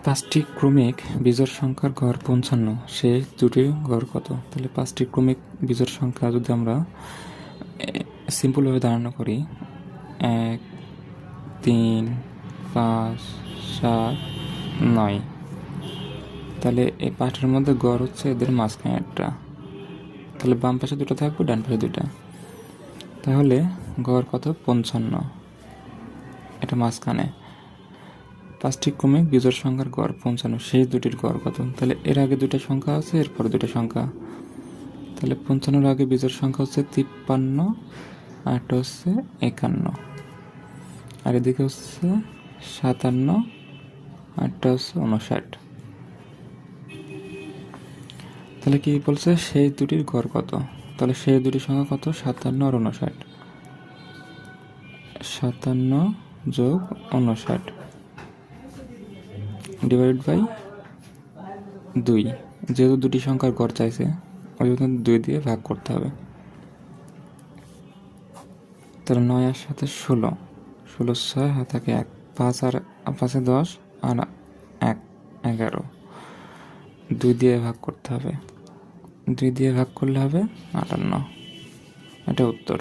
পাঁচটি ক্রমিক বিজোড় সংখ্যার গড় ৫৫, শেষ দুটির গড় কত? তাহলে পাঁচটি ক্রমিক বিজোড় সংখ্যা যদি আমরা সিম্পলভাবে ধারণা করি, ১, ৩, ৫, ৭, ৯, তাহলে এই পাঁচটার মধ্যে গড় হচ্ছে এদের মাঝখানে একটা, তাহলে বাম পাশে দুটো থাকবে, ডান পাশে দুটা, তাহলে গড় কত? ৫৫, এটা মাঝখানে। পাঁচটি ক্রমিক বিজোড় সংখ্যার গড় ৫৫, শেষ দুটির গড় কত? তাহলে এর আগে দুটো সংখ্যা আছে, এরপরে দুটো সংখ্যা, তাহলে ৫৫-র আগে বিজোড় সংখ্যা হচ্ছে ৫৩, আর একটা হচ্ছে ৫১, আর এদিকে হচ্ছে ৫৭, আর একটা হচ্ছে ৫৯। তাহলে কি বলছে? সেই দুটির গড় কত? তাহলে সেই দুটি সংখ্যা কত? ৫৭ আর ৫৯। ৫৭ যোগ ৫৯ ডিভাইড বাই ২। যেহেতু দুটি সংখ্যার গড় চাইছে, ওই জন্য ২ দিয়ে ভাগ করতে হবে। তাহলে ৯ আর ৭ ১৬, ১৬ ৬ হাত থাকে ১, ৫ আর ৫-এ ১০, আর ১ ১১, ২ দিয়ে ভাগ করতে হবে। ২ দিয়ে ভাগ করলে হবে ৫৮। এটা উত্তর।